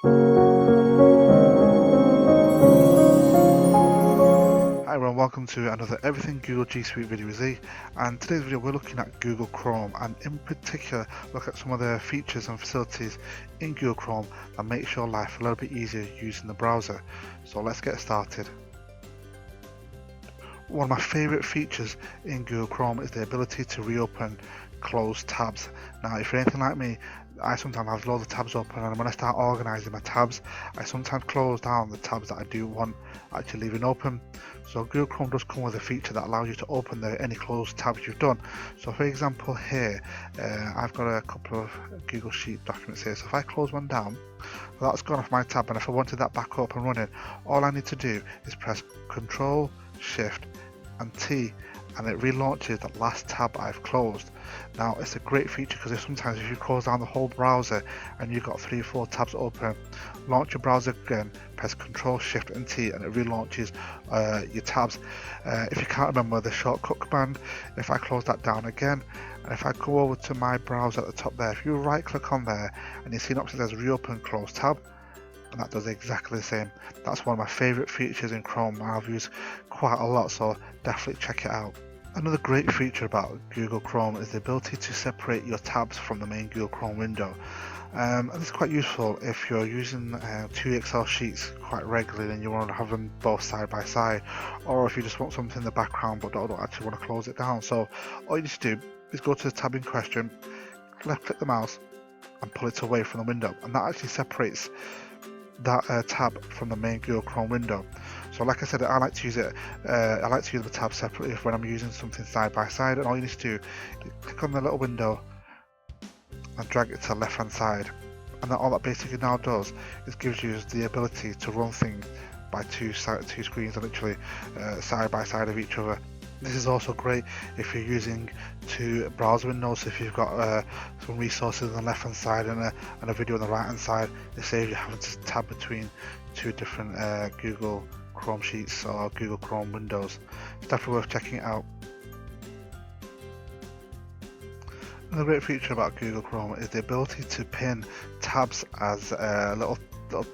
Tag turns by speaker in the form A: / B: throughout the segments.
A: Hi everyone, welcome to another Everything Google Gsuite video with Z, and today's video we're looking at Google Chrome, and in particular look at some of the features and facilities in Google Chrome that makes your life a little bit easier using the browser. So let's get started. One of my favourite features in Google Chrome is the ability to reopen closed tabs. Now if you're anything like me, I sometimes have loads of tabs open, and when I start organising my tabs, I sometimes close down the tabs that I do want actually leaving open. So Google Chrome does come with a feature that allows you to open any closed tabs you've done. So for example here, I've got a couple of Google Sheet documents here. So if I close one down, well, that's gone off my tab, and if I wanted that back up and running, all I need to do is press Control, Shift and T, and it relaunches that last tab I've closed. Now it's a great feature because sometimes if you close down the whole browser and you've got 3 or 4 tabs open, launch your browser again, press Control, Shift and T, and it relaunches your tabs. If you can't remember the shortcut command, if I close that down again, and if I go over to my browser at the top there, if you right click on there and you see an option that says reopen closed tab, and that does exactly the same. That's one of my favourite features in Chrome, and I've used quite a lot, so definitely check it out. Another great feature about Google Chrome is the ability to separate your tabs from the main Google Chrome window. This is quite useful if you're using 2 Excel sheets quite regularly and you want to have them both side by side, or if you just want something in the background but don't actually want to close it down. So all you need to do is go to the tab in question, left click the mouse and pull it away from the window, and that actually separates that tab from the main Google Chrome window. So like I said, I like to use the tab separately when I'm using something side by side, and all you need to do is click on the little window and drag it to the left hand side, and all that basically now does is gives you the ability to run things by two screens, literally side by side of each other. This is also great if you're using 2 browser windows. So if you've got some resources on the left hand side and a video on the right hand side, it saves you having to tab between 2 different Google Chrome sheets or Google Chrome windows. It's definitely worth checking it out. Another great feature about Google Chrome is the ability to pin tabs as little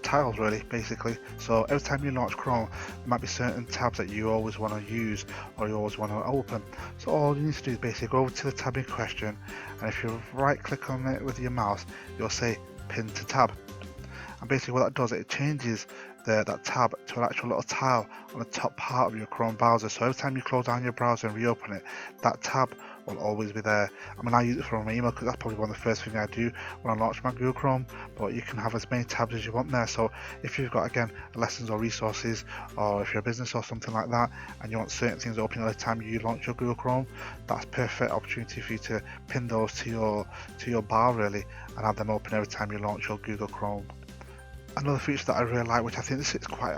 A: tiles, really, basically. So every time you launch Chrome, there might be certain tabs that you always want to use or you always want to open. So all you need to do is basically go over to the tab in question, and if you right click on it with your mouse, you'll say pin to tab, and basically what that does, it changes that tab to an actual little tile on the top part of your Chrome browser. So every time you close down your browser and reopen it, that tab will always be there. I mean, I use it for my email because that's probably one of the first things I do when I launch my Google Chrome, but you can have as many tabs as you want there. So if you've got, again, lessons or resources, or if you're a business or something like that and you want certain things open every time you launch your Google Chrome, that's a perfect opportunity for you to pin those to your bar, really, and have them open every time you launch your Google Chrome. Another feature that I really like, which I think this is quite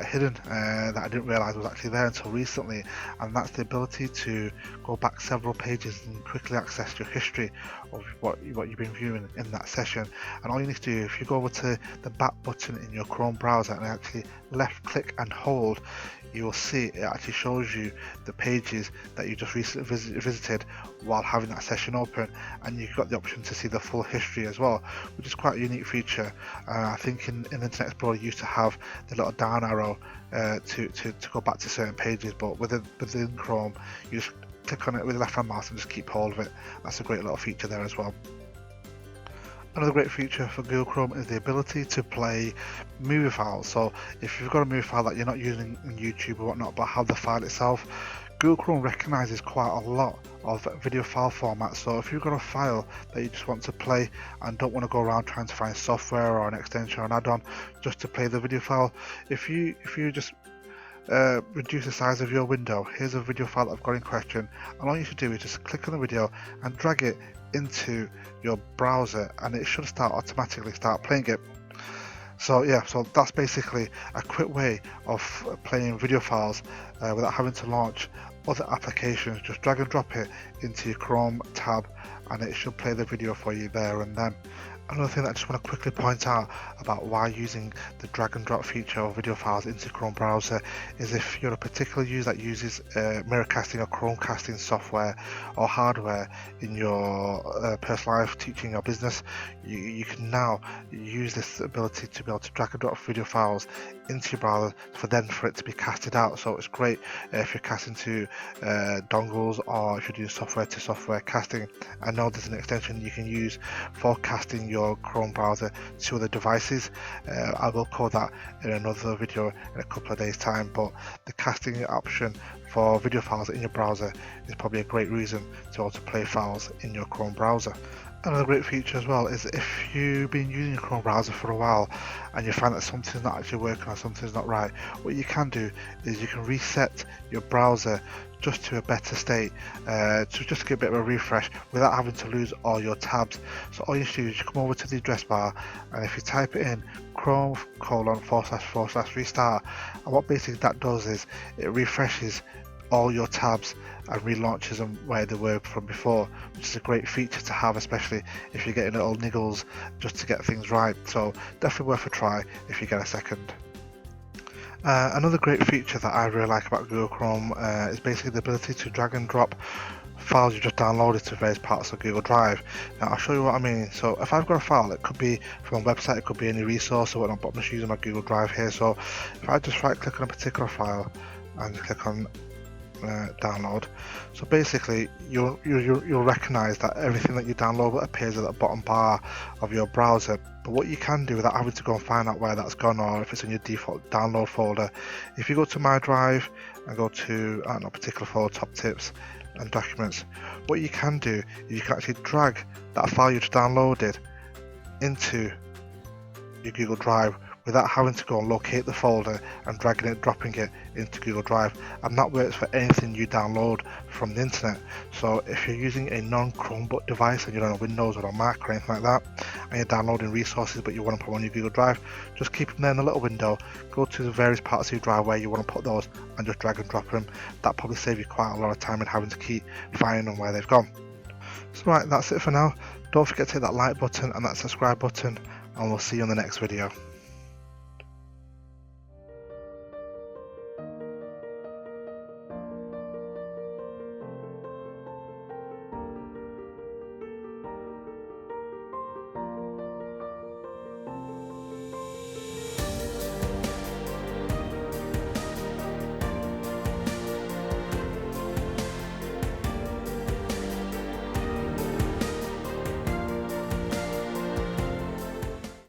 A: hidden, that I didn't realise was actually there until recently, and that's the ability to go back several pages and quickly access your history of what you've been viewing in that session. And all you need to do, if you go over to the back button in your Chrome browser and actually left click and hold, you will see it actually shows you the pages that you just recently visited while having that session open, and you've got the option to see the full history as well, which is quite a unique feature. I think in Internet Explorer you used to have the little down arrow to go back to certain pages, but within Chrome you just click on it with the left hand mouse and just keep hold of it. That's a great little feature there as well. Another great feature for Google Chrome is the ability to play movie files. So if you've got a movie file that you're not using in YouTube or whatnot, but have the file itself, Google Chrome recognizes quite a lot of video file formats. So if you've got a file that you just want to play and don't want to go around trying to find software or an extension or an add-on just to play the video file, if you just reduce the size of your window, here's a video file that I've got in question, and all you should do is just click on the video and drag it into your browser, and it should automatically start playing it. So yeah, so that's basically a quick way of playing video files without having to launch other applications. Just drag and drop it into your Chrome tab and it should play the video for you there and then. Another thing that I just want to quickly point out about why using the drag and drop feature of video files into Chrome browser is if you're a particular user that uses Miracasting or Chromecasting software or hardware in your personal life, teaching or business, you can now use use this ability to be able to drag and drop video files into your browser for it to be casted out. So it's great if you're casting to dongles, or if you're doing software to software casting. I know there's an extension you can use for casting your Chrome browser to other devices. I will cover that in another video in a couple of days time, but the casting option for video files in your browser is probably a great reason to be able to play files in your Chrome browser. Another great feature as well is if you've been using your Chrome browser for a while and you find that something's not actually working or something's not right, what you can do is you can reset your browser just to a better state, to just get a bit of a refresh without having to lose all your tabs. So all you do is you come over to the address bar, and if you type it in chrome://restart, and what basically that does is it refreshes all your tabs and relaunches them where they were from before, which is a great feature to have, especially if you're getting little niggles just to get things right. So definitely worth a try if you get a second. Another great feature that I really like about Google Chrome is basically the ability to drag and drop files you just downloaded to various parts of Google Drive. Now I'll show you what I mean. So if I've got a file, it could be from a website, it could be any resource or whatnot, but I'm just using my Google Drive here. So if I just right click on a particular file and click on download, so basically you'll recognize that everything that you download appears at the bottom bar of your browser. But what you can do without having to go and find out where that's gone, or if it's in your default download folder, if you go to My Drive and go to a particular folder, Top Tips and Documents, what you can do is you can actually drag that file you just downloaded into your Google Drive without having to go and locate the folder and dragging it, dropping it into Google Drive. And that works for anything you download from the internet. So if you're using a non-Chromebook device and you're on a Windows or a Mac or anything like that, and you're downloading resources but you want to put them on your Google Drive, just keep them there in the little window, go to the various parts of your drive where you want to put those and just drag and drop them. That probably save you quite a lot of time in having to keep finding them where they've gone. So right, that's it for now. Don't forget to hit that like button and that subscribe button, and we'll see you on the next video.